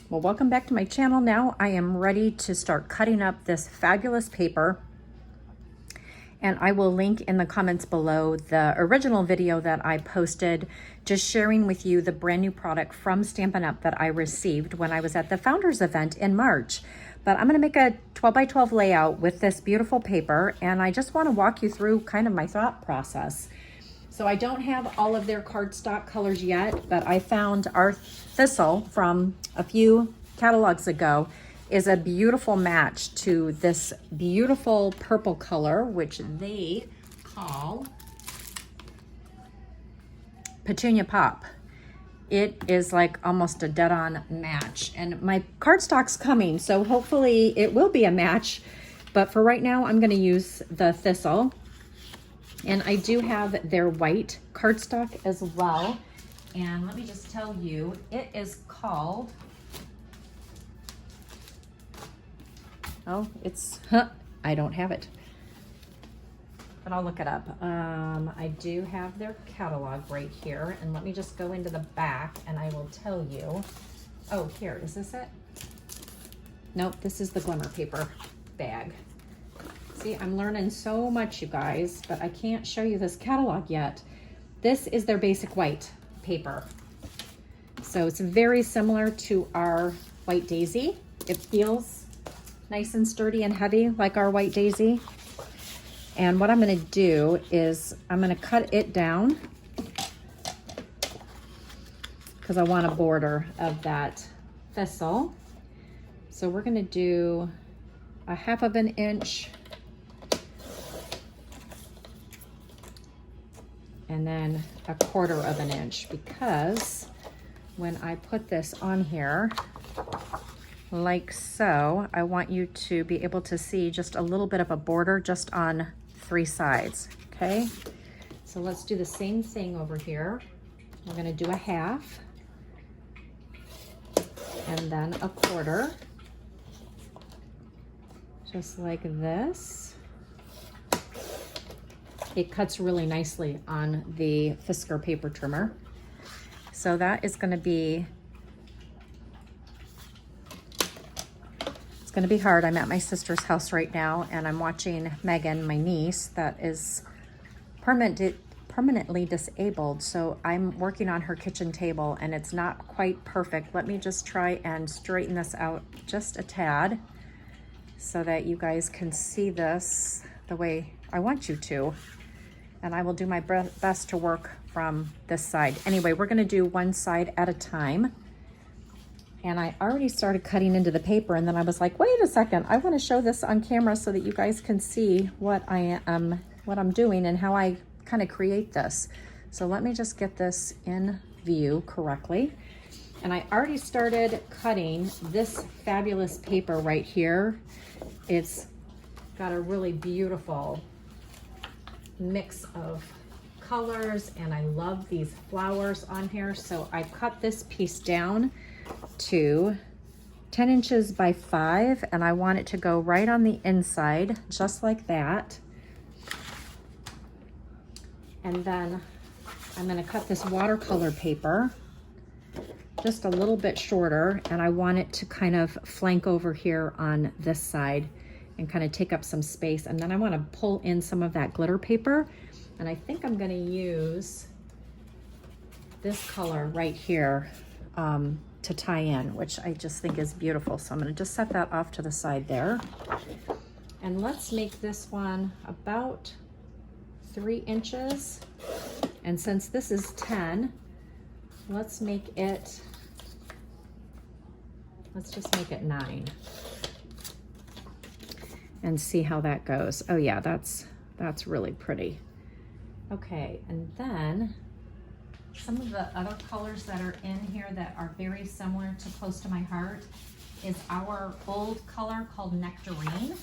Well, welcome back to my channel. Now I am ready to start cutting up this fabulous paper, and I will link in the comments below the original video that I posted just sharing with you the brand new product from Stampin' Up that I received when I was at the Founders event in March. But I'm gonna make a 12 by 12 layout with this beautiful paper, and I just wanna walk you through kind of my thought process. So I don't have all of their cardstock colors yet, but I found our Thistle from a few catalogs ago is a beautiful match to this beautiful purple color, which they call Petunia Pop. It is like almost a dead-on match, and my cardstock's coming, so hopefully it will be a match. But for right now, I'm gonna use the Thistle. And I do have their white cardstock as well. And let me just tell you, it is called, I don't have it, but I'll look it up. I do have their catalog right here. And let me just go into the back and I will tell you. Oh, here, is this it? Nope, this is the glimmer paper bag. See, I'm learning so much, you guys, but I can't show you this catalog yet. This is their basic white paper. So it's very similar to our White Daisy. It feels nice and sturdy and heavy like our White Daisy. And what I'm gonna do is I'm gonna cut it down because I want a border of that Thistle. So we're gonna do a 1/2 inch and then a 1/4 inch, because when I put this on here like so, I want you to be able to see just a little bit of a border just on 3 sides, okay? So let's do the same thing over here. We're gonna do a 1/2 and then a 1/4, just like this. It cuts really nicely on the Fisker paper trimmer. So that is gonna be, it's gonna be hard. I'm at my sister's house right now and I'm watching Megan, my niece, that is permanently disabled. So I'm working on her kitchen table and it's not quite perfect. Let me just try and straighten this out just a tad so that you guys can see this the way I want you to. And I will do my best to work from this side. Anyway, we're gonna do one side at a time. And I already started cutting into the paper, and then I was like, wait a second, I wanna show this on camera so that you guys can see what I'm doing and how I kind of create this. So let me just get this in view correctly. And I already started cutting this fabulous paper right here. It's got a really beautiful mix of colors, and I love these flowers on here. So I cut this piece down to 10 inches by 5, and I want it to go right on the inside, just like that. And then I'm gonna cut this watercolor paper just a little bit shorter, and I want it to kind of flank over here on this side and kind of take up some space. And then I want to pull in some of that glitter paper. And I think I'm going to use this color right here to tie in, which I just think is beautiful. So I'm going to just set that off to the side there. And let's make this one about 3 inches. And since this is 10, let's just make it 9. And see how that goes. Oh yeah, that's really pretty. Okay, and then some of the other colors that are in here that are very similar to Close to My Heart is our old color called Nectarine.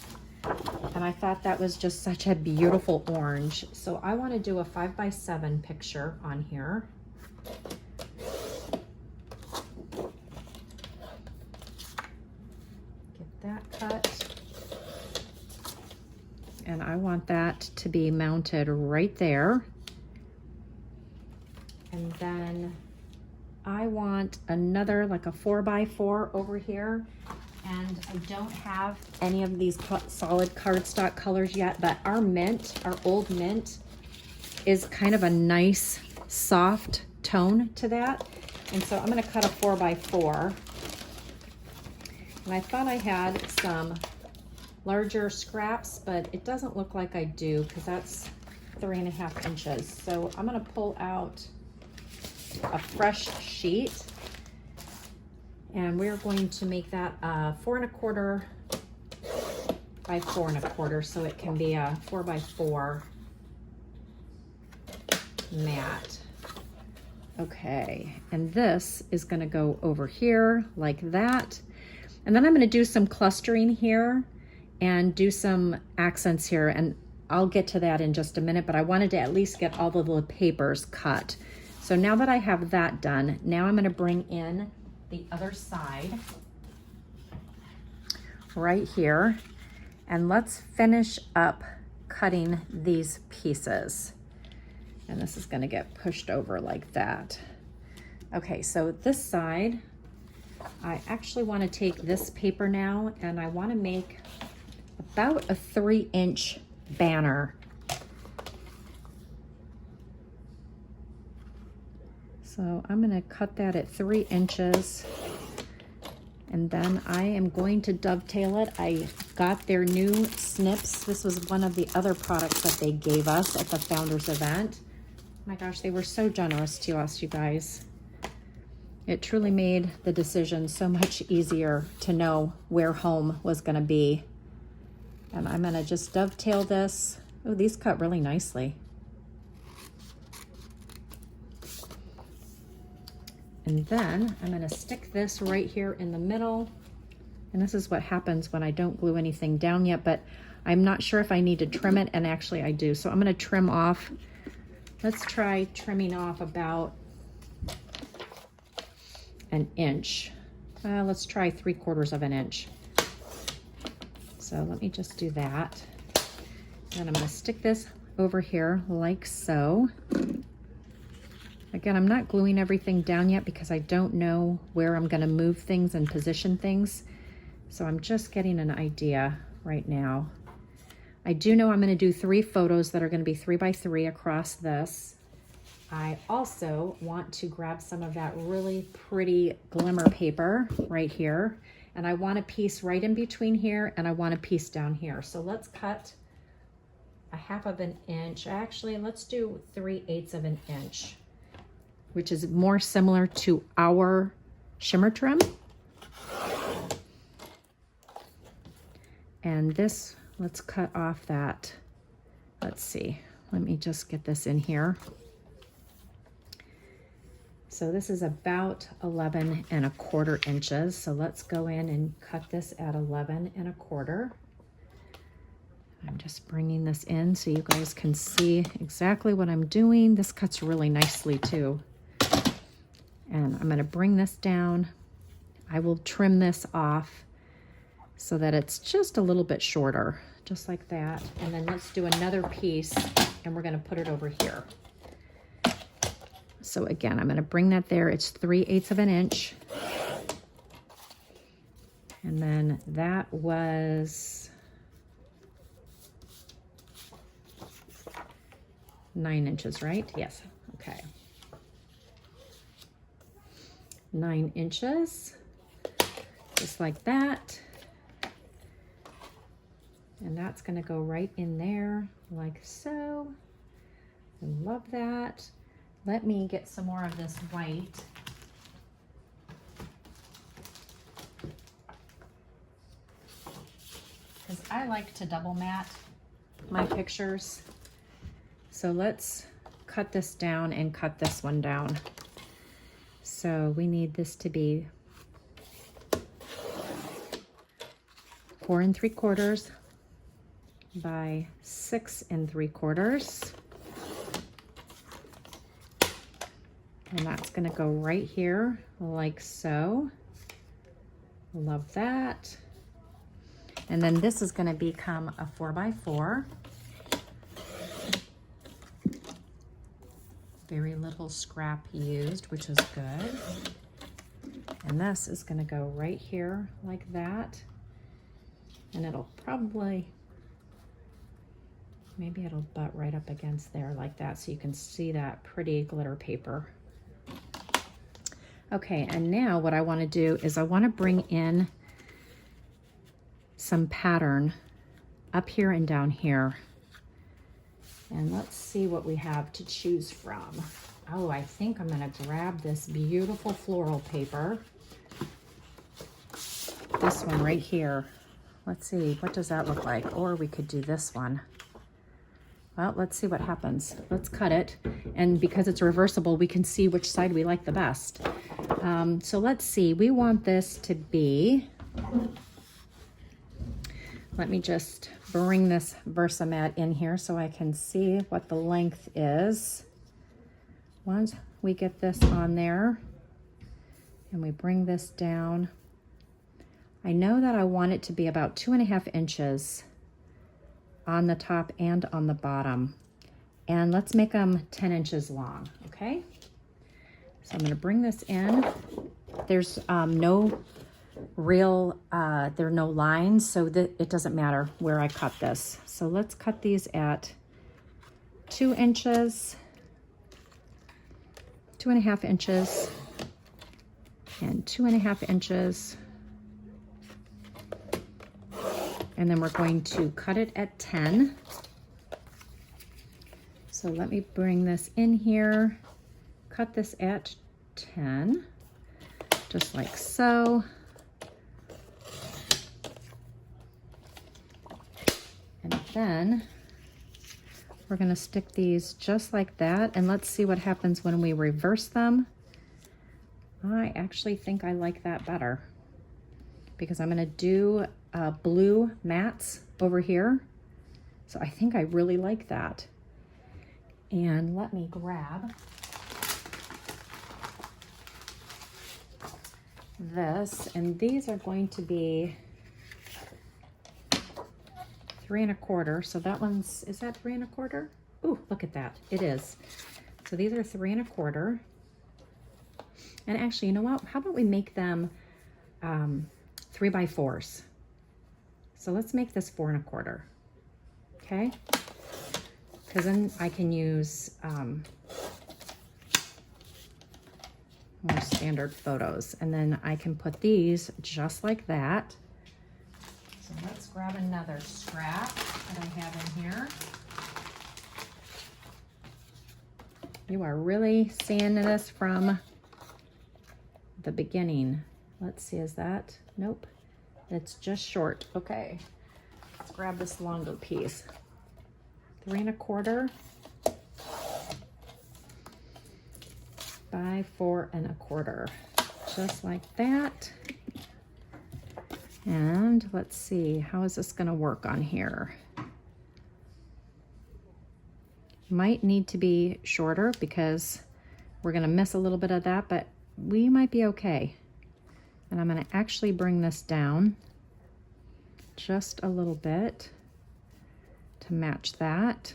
And I thought that was just such a beautiful orange. So I want to do a 5 by 7 picture on here. Get that cut. And I want that to be mounted right there. And then I want want another, like a 4x4 over here. And I don't have any of these solid cardstock colors yet, but our mint, our old mint, is kind of a nice soft tone to that. And so I'm gonna cut a 4x4. And I thought I had some larger scraps, but it doesn't look like I do because that's 3.5 inches. So I'm gonna pull out a fresh sheet, and we're going to make that 4.25 by 4.25, so it can be a 4x4 mat. Okay, and this is gonna go over here like that. And then I'm gonna do some clustering here and do some accents here, and I'll get to that in just a minute, but I wanted to at least get all of the papers cut. So now that I have that done, now I'm gonna bring in the other side right here, and let's finish up cutting these pieces. And this is gonna get pushed over like that. Okay, so this side, I actually wanna take this paper now, and I wanna make about a 3-inch banner. So I'm gonna cut that at 3 inches, and then I am going to dovetail it. I got their new snips. This was one of the other products that they gave us at the founders event. My gosh, they were so generous to us, you guys. It truly made the decision so much easier to know where home was gonna be. And I'm gonna just dovetail this. Oh, these cut really nicely. And then I'm gonna stick this right here in the middle. And this is what happens when I don't glue anything down yet, but I'm not sure if I need to trim it, and actually I do. So I'm gonna trim off. Let's try trimming off about an inch. Let's try 3/4 inch. So let me just do that. And I'm gonna stick this over here like so. Again, I'm not gluing everything down yet because I don't know where I'm gonna move things and position things. So I'm just getting an idea right now. I do know I'm gonna do 3 photos that are gonna be 3x3 across this. I also want to grab some of that really pretty glimmer paper right here. And I want a piece right in between here, and I want a piece down here. So let's cut a 1/2 inch. Actually, let's do 3/8 inch, which is more similar to our shimmer trim. And this, let's cut off that. Let's see, let me just get this in here. So this is about 11.25 inches. So let's go in and cut this at 11.25. I'm just bringing this in so you guys can see exactly what I'm doing. This cuts really nicely too. And I'm gonna bring this down. I will trim this off so that it's just a little bit shorter, just like that. And then let's do another piece, and we're gonna put it over here. So again, I'm gonna bring that there. It's 3/8 inch. And then that was 9 inches, right? Yes, okay. 9 inches, just like that. And that's gonna go right in there, like so. I love that. Let me get some more of this white. Because I like to double mat my pictures. So let's cut this down and cut this one down. So we need this to be 4 3/4 by 6 3/4. And that's gonna go right here like so. Love that. And then this is gonna become a 4x4. Very little scrap used, which is good. And this is gonna go right here like that. And it'll probably, maybe it'll butt right up against there like that so you can see that pretty glitter paper. Okay, and now what I wanna do is I wanna bring in some pattern up here and down here. And let's see what we have to choose from. Oh, I think I'm gonna grab this beautiful floral paper. This one right here. Let's see, what does that look like? Or we could do this one. Well, let's see what happens. Let's cut it. And because it's reversible, we can see which side we like the best. So let's see, we want this to be, let me just bring this Versamat in here so I can see what the length is. Once we get this on there and we bring this down, I know that I want it to be about 2.5 inches on the top and on the bottom. And let's make them 10 inches long, okay? So I'm gonna bring this in. There's no real, there are no lines, so that it doesn't matter where I cut this. So let's cut these at 2 inches, 2.5 inches, and 2.5 inches. And then we're going to cut it at 10. So let me bring this in here, cut this at 10, just like so. And then we're gonna stick these just like that, and let's see what happens when we reverse them. I actually think I like that better because I'm gonna do blue mats over here. So I think I really like that. And let me grab this, and these are going to be 3 1/4. So that one's, is that 3 1/4? Ooh, look at that, it is. So these are 3 1/4. And actually, you know what? How about we make them 3x4s? So let's make this 4 1/4, okay? Because then I can use more standard photos. And then I can put these just like that. So let's grab another scrap that I have in here. You are really seeing this from the beginning. Let's see, is that? Nope, it's just short. Okay, let's grab this longer piece. 3 1/4 by 4 1/4, just like that. And let's see, how is this gonna work on here? Might need to be shorter because we're gonna miss a little bit of that, but we might be okay. And I'm gonna actually bring this down just a little bit to match that.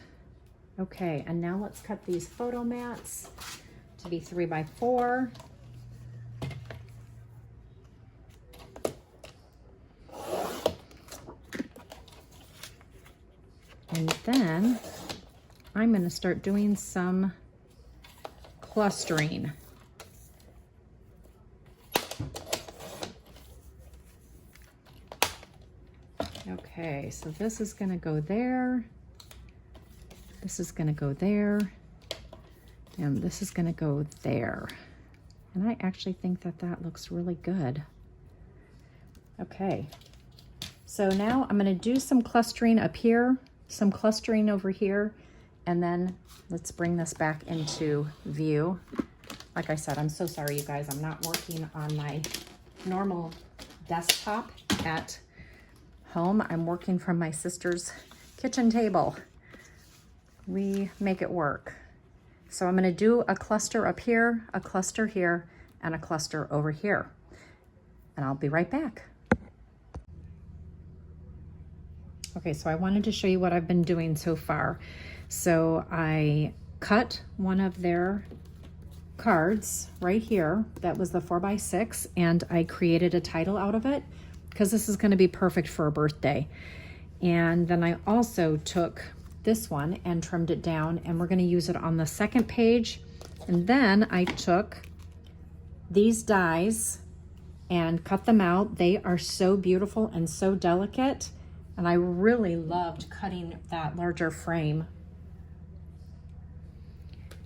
Okay, and now let's cut these photo mats to be 3x4. And then I'm gonna start doing some clustering. Okay, so this is gonna go there, this is gonna go there, and this is gonna go there. And I actually think that that looks really good. Okay, so now I'm gonna do some clustering up here, some clustering over here, and then let's bring this back into view. Like I said, I'm so sorry, you guys, I'm not working on my normal desktop at home. I'm working from my sister's kitchen table. We make it work. So I'm gonna do a cluster up here, a cluster here, and a cluster over here. And I'll be right back. Okay, so I wanted to show you what I've been doing so far. So I cut one of their cards right here. That was the 4x6, and I created a title out of it because this is going to be perfect for a birthday. And then I also took this one and trimmed it down, and we're going to use it on the second page. And then I took these dies and cut them out. They are so beautiful and so delicate, and I really loved cutting that larger frame.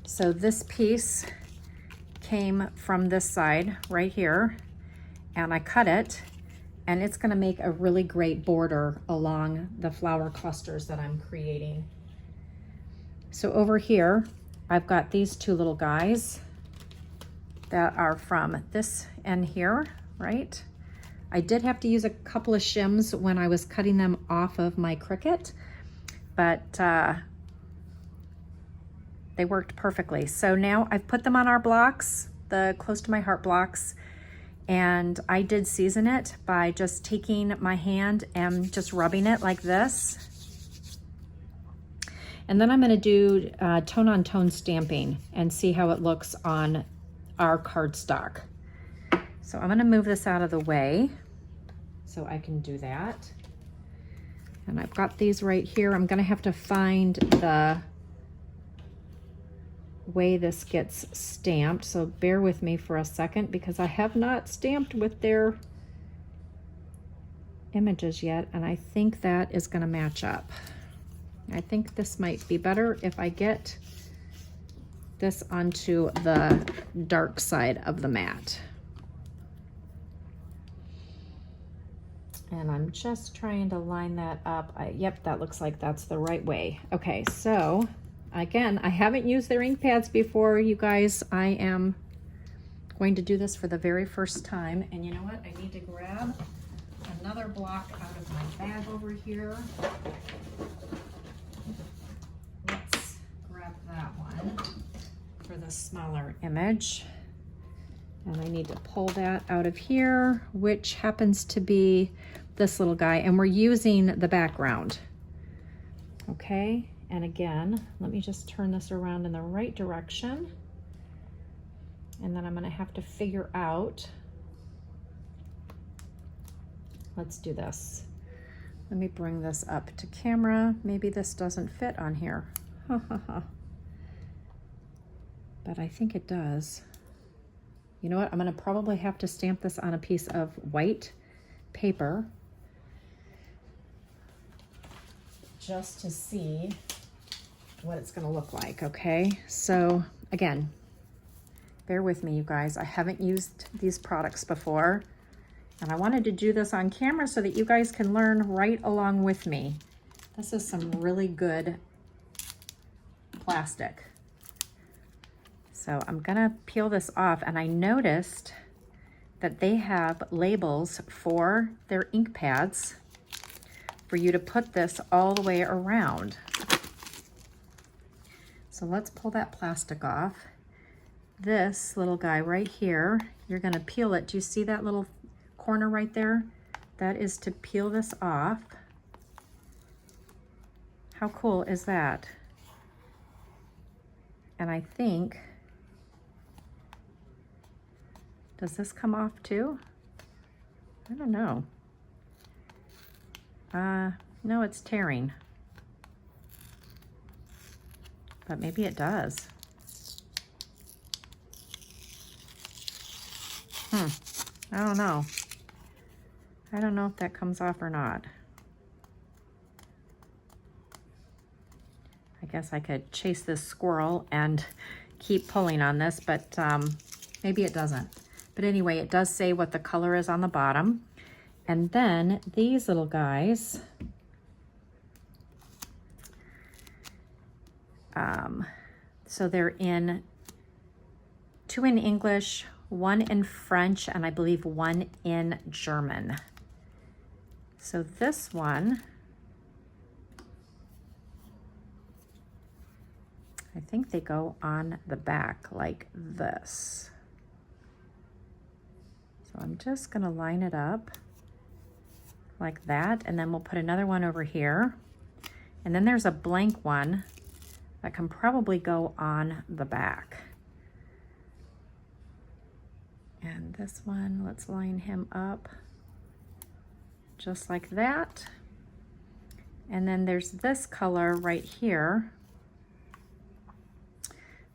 So this piece came from this side right here, and I cut it, and it's going to make a really great border along the flower clusters that I'm creating. So over here, I've got these two little guys that are from this end here, right? I did have to use a couple of shims when I was cutting them off of my Cricut, but they worked perfectly. So now I've put them on our blocks, the close to my heart blocks, and I did season it by just taking my hand and just rubbing it like this. And then I'm going to do tone-on-tone stamping and see how it looks on our cardstock. So I'm going to move this out of the way so I can do that. And I've got these right here. I'm going to have to find the way this gets stamped, so bear with me for a second because I have not stamped with their images yet, and I think that is going to match up. I think this might be better if I get this onto the dark side of the mat. And I'm just trying to line that up. Yep, that looks like that's the right way. Okay, so again, I haven't used their ink pads before, you guys. I am going to do this for the very first time. And you know what? I need to grab another block out of my bag over here. Let's grab that one for the smaller image. And I need to pull that out of here, which happens to be this little guy. And we're using the background. Okay. And again, let me just turn this around in the right direction. And then I'm going to have to figure out, let's do this. Let me bring this up to camera. Maybe this doesn't fit on here. But I think it does. You know what? I'm going to probably have to stamp this on a piece of white paper just to see what it's going to look like. Okay, so again, bear with me, you guys. I haven't used these products before, and I wanted to do this on camera so that you guys can learn right along with me. This is some really good plastic. So I'm gonna peel this off, and I noticed that they have labels for their ink pads for you to put this all the way around. So let's pull that plastic off. This little guy right here, you're gonna peel it. Do you see that little corner right there? That is to peel this off. How cool is that? And I think, does this come off too? I don't know. No, it's tearing. But maybe it does. I don't know. I don't know if that comes off or not. I guess I could chase this squirrel and keep pulling on this, but maybe it doesn't. But anyway, it does say what the color is on the bottom. And then these little guys, so they're in 2 in English, 1 in French, and I believe 1 in German. So this one, I think they go on the back like this. So I'm just gonna line it up like that, and then we'll put another one over here. And then there's a blank one that can probably go on the back. This one, let's line him up just like that. And then there's this color right here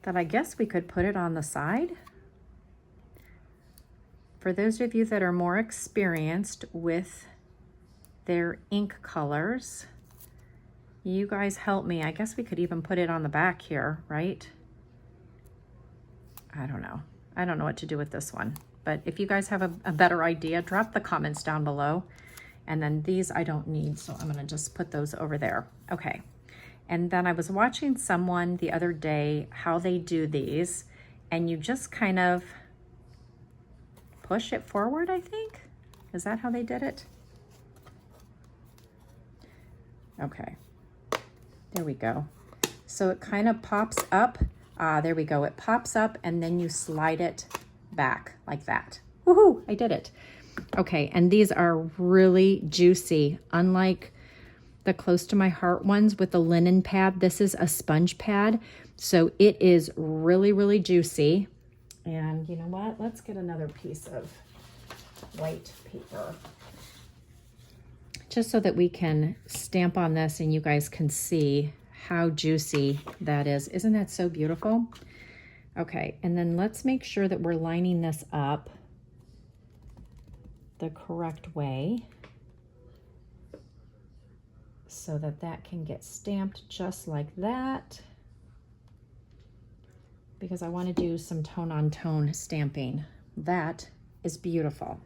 that I guess we could put it on the side. For those of you that are more experienced with their ink colors, you guys help me. I guess we could even put it on the back here, right? I don't know. I don't know what to do with this one. But if you guys have a better idea, drop the comments down below. And then these I don't need, so I'm gonna just put those over there. Okay. And then I was watching someone the other day, how they do these, and you just kind of push it forward, I think. Is that how they did it? Okay. There we go. So it kind of pops up. There we go. It pops up and then you slide it back like that. Woohoo! I did it. Okay, and these are really juicy. Unlike the close to my heart ones with the linen pad, this is a sponge pad. So it is really, really juicy. And you know what? Let's get another piece of white paper, just so that we can stamp on this and you guys can see how juicy that is. Isn't that so beautiful? Okay, and then let's make sure that we're lining this up the correct way so that that can get stamped just like that, because I want to do some tone on tone stamping. That is beautiful.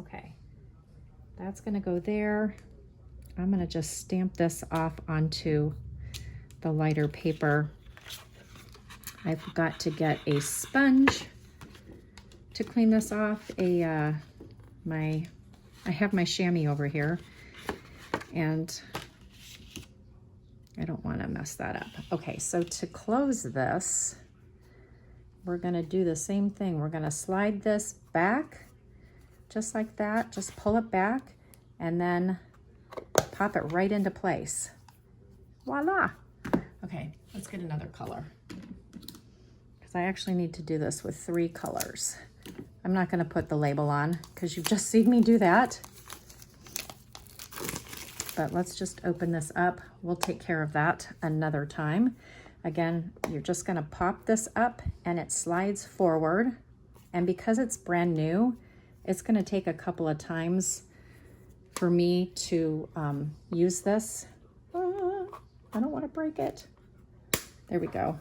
Okay, that's going to go there. I'm going to just stamp this off onto the lighter paper. I forgot to get a sponge to clean this off. I have my chamois over here, and I don't want to mess that up. Okay, so to close this, we're going to do the same thing. We're going to slide this back just like that. Just pull it back and then pop it right into place. Voila. Okay, let's get another color, because I actually need to do this with 3 colors. I'm not going to put the label on because you've just seen me do that. But let's just open this up. We'll take care of that another time. Again, you're just going to pop this up and it slides forward. And because it's brand new, it's going to take a couple of times for me to use this. I don't want to break it. There we go.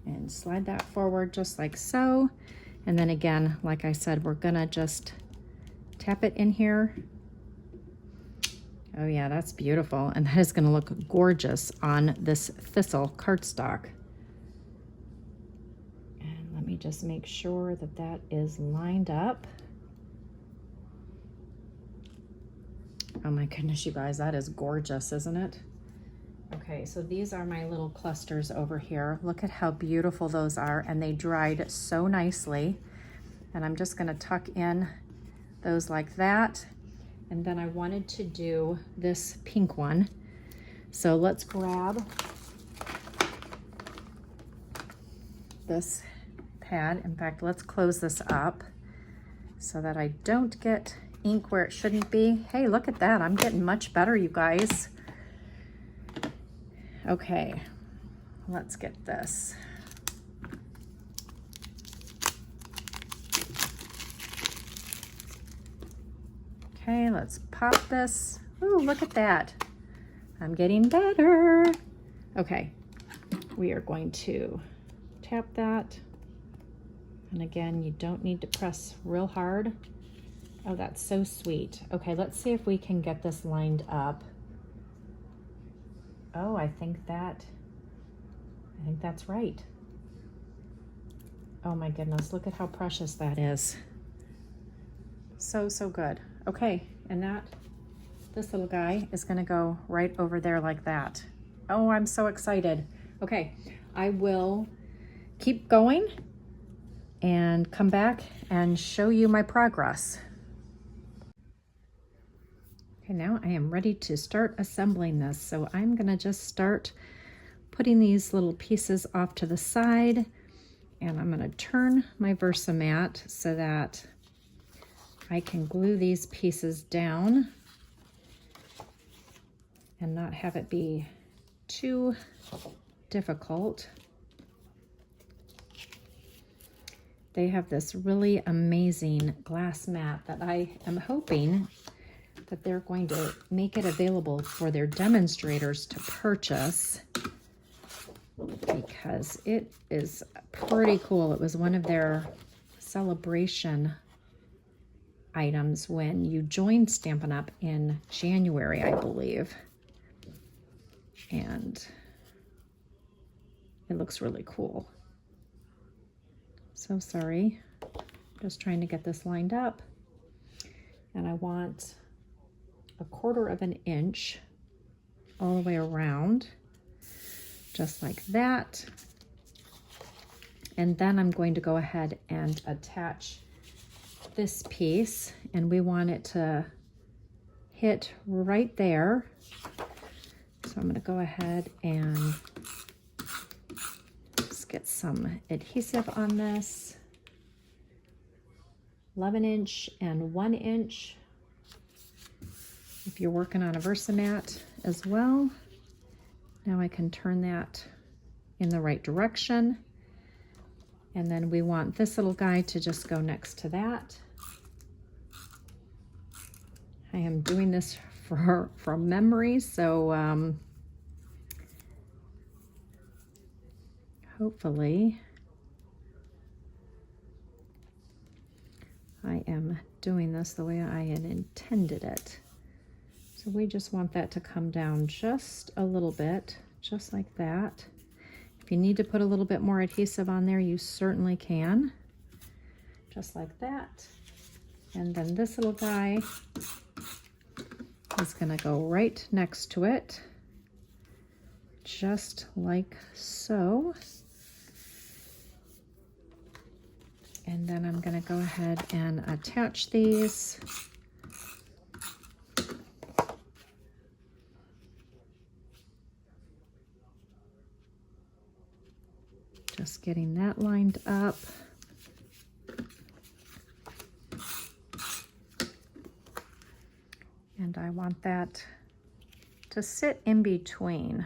And slide that forward just like so. And then again, like I said, we're gonna just tap it in here. Oh yeah, that's beautiful. And that is gonna look gorgeous on this thistle cardstock. And let me just make sure that that is lined up. Oh my goodness, you guys, that is gorgeous, isn't it? Okay, so these are my little clusters over here. Look at how beautiful those are, and they dried so nicely. And I'm just gonna tuck in those like that. And then I wanted to do this pink one. So let's grab this pad. In fact, let's close this up so that I don't get ink where it shouldn't be. Hey, look at that. I'm getting much better, you guys. Okay, let's get this. Okay, let's pop this. Ooh, look at that. I'm getting better. Okay, we are going to tap that. And again, you don't need to press real hard. Oh, that's so sweet. Okay, let's see if we can get this lined up. Oh, I think that's right. Oh my goodness, look at how precious that is. So, so good. Okay, and this little guy is gonna go right over there like that. Oh, I'm so excited. Okay, I will keep going and come back and show you my progress. Okay, now I am ready to start assembling this. So I'm gonna just start putting these little pieces off to the side, And I'm going to turn my Versamat so that I can glue these pieces down and not have it be too difficult. They have this really amazing glass mat that I am hoping that they're going to make it available for their demonstrators to purchase, because it is pretty cool. It was one of their celebration items when you joined Stampin' Up! In January, I believe. And it looks really cool. So sorry, just trying to get this lined up. And I want 1/4 of an inch all the way around, just like that. And then I'm going to go ahead and attach this piece, and we want it to hit right there. So I'm going to go ahead and get some adhesive on this. 11" and 1". If you're working on a Versamat as well. Now I can turn that in the right direction. And then we want this little guy to just go next to that. I am doing this from memory, so hopefully I am doing this the way I had intended it. So we just want that to come down just a little bit, just like that. If you need to put a little bit more adhesive on there, you certainly can, just like that. And then this little guy is going to go right next to it, just like so. And then I'm going to go ahead and attach these. Just getting that lined up. And I want that to sit in between.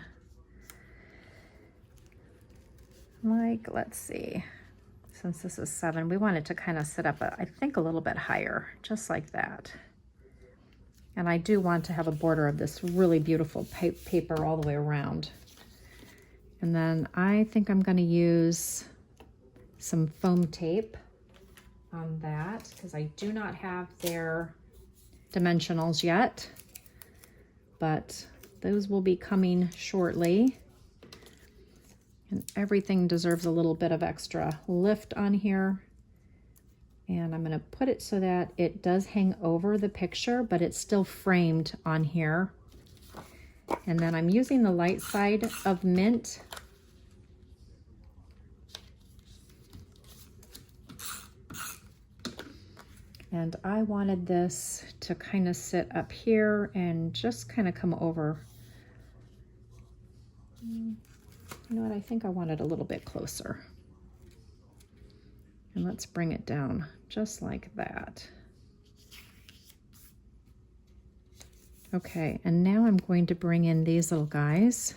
Like, let's see. Since this is 7, we want it to kind of sit up, I think, a little bit higher, just like that. And I do want to have a border of this really beautiful paper all the way around. And then I think I'm going to use some foam tape on that, because I do not have their dimensionals yet, but those will be coming shortly. And everything deserves a little bit of extra lift on here. And I'm going to put it so that it does hang over the picture, but it's still framed on here. And then I'm using the light side of mint. And I wanted this to kind of sit up here and just kind of come over. You know what, I think I want it a little bit closer. And let's bring it down just like that. Okay, and now I'm going to bring in these little guys.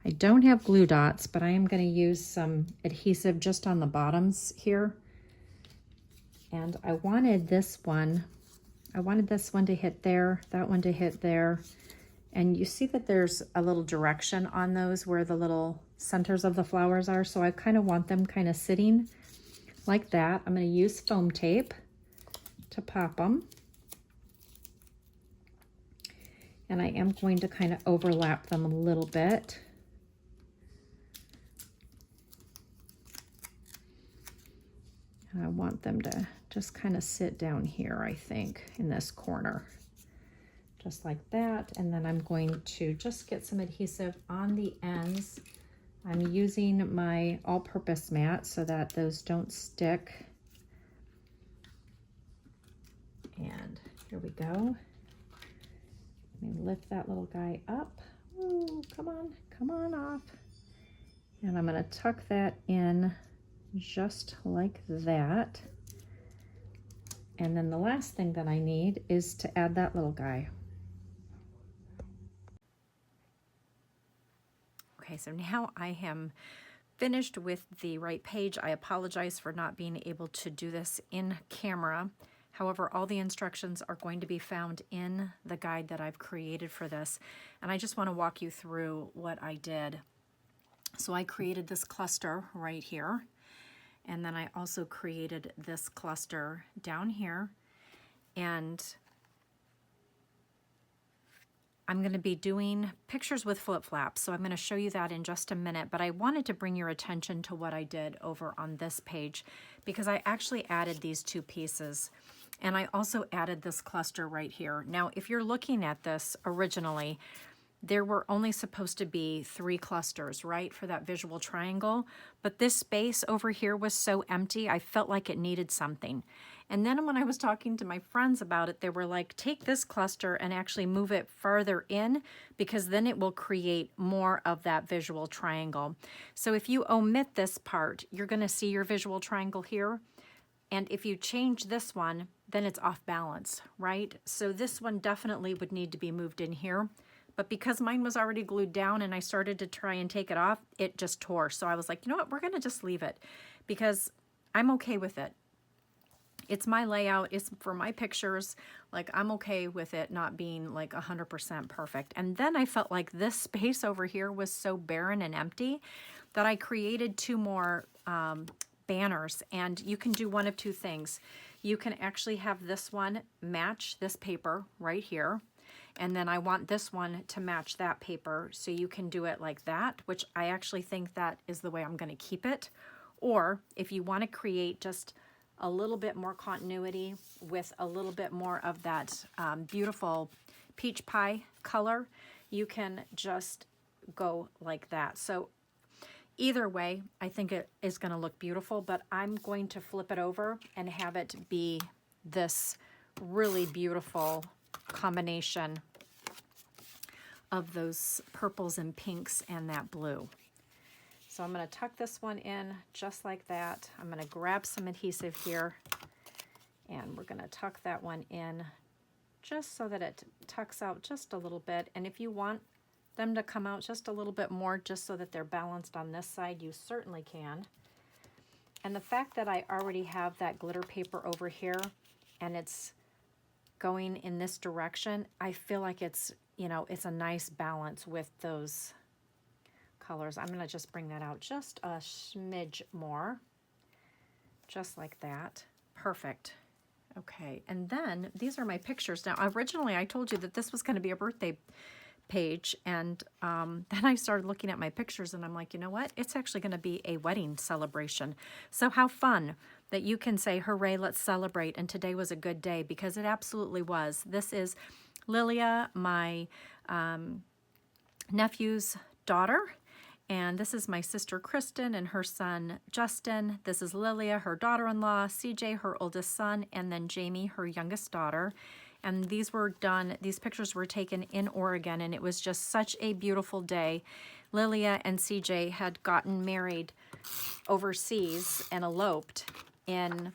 I don't have glue dots, but I am going to use some adhesive just on the bottoms here. And I wanted this one to hit there, that one to hit there. And you see that there's a little direction on those where the little centers of the flowers are. So I kind of want them kind of sitting like that. I'm going to use foam tape to pop them. And I am going to kind of overlap them a little bit. And I want them to just kind of sit down here, I think, in this corner. Just like that. And then I'm going to just get some adhesive on the ends. I'm using my all-purpose mat so that those don't stick. And here we go. Let me lift that little guy up. Ooh, come on off. And I'm going to tuck that in just like that. And then the last thing that I need is to add that little guy. Okay, so now I am finished with the right page. I apologize for not being able to do this in camera. However, all the instructions are going to be found in the guide that I've created for this. And I just want to walk you through what I did. So I created this cluster right here. And then I also created this cluster down here. And I'm going to be doing pictures with flip-flaps, so I'm going to show you that in just a minute, but I wanted to bring your attention to what I did over on this page because I actually added these two pieces, and I also added this cluster right here. Now, if you're looking at this originally, there were only supposed to be 3 clusters, right, for that visual triangle, but this space over here was so empty, I felt like it needed something. And then when I was talking to my friends about it, they were like, take this cluster and actually move it farther in because then it will create more of that visual triangle. So if you omit this part, you're going to see your visual triangle here. And if you change this one, then it's off balance, right? So this one definitely would need to be moved in here. But because mine was already glued down and I started to try and take it off, it just tore. So I was like, you know what, we're going to just leave it because I'm okay with it. It's my layout, it's for my pictures, like I'm okay with it not being like 100% perfect. And then I felt like this space over here was so barren and empty that I created 2 more banners, and you can do one of 2 things. You can actually have this one match this paper right here, and then I want this one to match that paper, so you can do it like that, which I actually think that is the way I'm going to keep it. Or if you want to create just a little bit more continuity with a little bit more of that beautiful peach pie color, you can just go like that. So either way, I think it is going to look beautiful, but I'm going to flip it over and have it be this really beautiful combination of those purples and pinks and that blue. So I'm going to tuck this one in just like that. I'm going to grab some adhesive here, and we're going to tuck that one in just so that it tucks out just a little bit. And if you want them to come out just a little bit more, just so that they're balanced on this side, you certainly can. And the fact that I already have that glitter paper over here and it's going in this direction, I feel like it's, you know, it's a nice balance with those colors. I'm going to just bring that out just a smidge more, just like that. Perfect. Okay, and then these are my pictures. Now, originally I told you that this was going to be a birthday page, and then I started looking at my pictures and I'm like, you know what? It's actually going to be a wedding celebration. So how fun that you can say, hooray, let's celebrate, and today was a good day, because it absolutely was. This is Lilia, my nephew's daughter. And this is my sister Kristen and her son Justin. This is Lilia, her daughter-in-law, CJ, her oldest son, and then Jamie, her youngest daughter. And these pictures were taken in Oregon, and it was just such a beautiful day. Lilia and CJ had gotten married overseas and eloped in,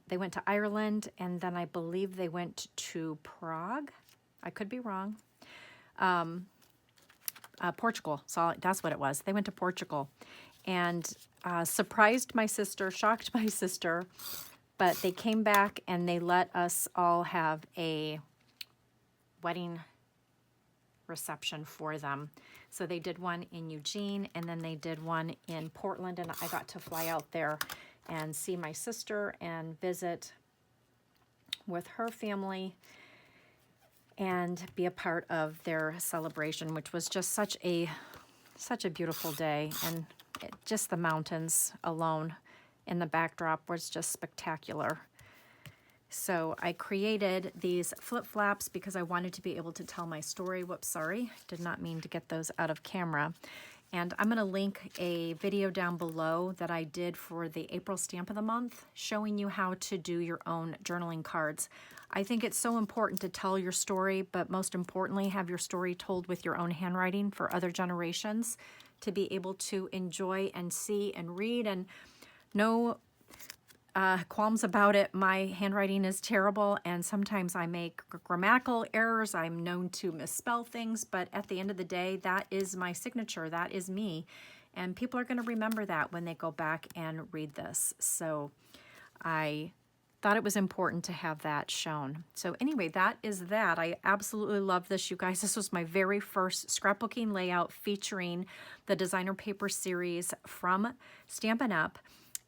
they went to Ireland, and then I believe they went to Prague. I could be wrong. Portugal, so that's what it was. They went to Portugal and surprised my sister, shocked my sister, but they came back and they let us all have a wedding reception for them. So they did one in Eugene, and then they did one in Portland, and I got to fly out there and see my sister and visit with her family and be a part of their celebration, which was just such a beautiful day. And just the mountains alone in the backdrop was just spectacular. So I created these flip-flaps because I wanted to be able to tell my story. Whoops, sorry, did not mean to get those out of camera. And I'm going to link a video down below that I did for the April Stamp of the Month, showing you how to do your own journaling cards. I think it's so important to tell your story, but most importantly, have your story told with your own handwriting for other generations to be able to enjoy and see and read, and no qualms about it. My handwriting is terrible, and sometimes I make grammatical errors. I'm known to misspell things, but at the end of the day, that is my signature. That is me, and people are going to remember that when they go back and read this. So I thought it was important to have that shown. So anyway, that is that. I absolutely love this, you guys. This was my very first scrapbooking layout featuring the designer paper series from Stampin' Up,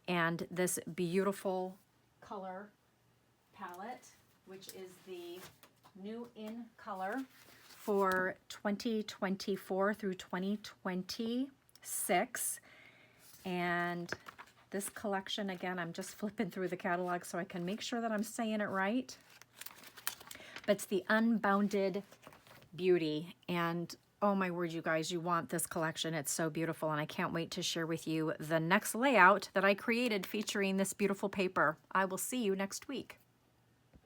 and this beautiful color palette, which is the new in color for 2024 through 2026. And this collection, again, I'm just flipping through the catalog so I can make sure that I'm saying it right. But it's the Unbounded Beauty, and oh my word, you guys, you want this collection. It's so beautiful, and I can't wait to share with you the next layout that I created featuring this beautiful paper. I will see you next week.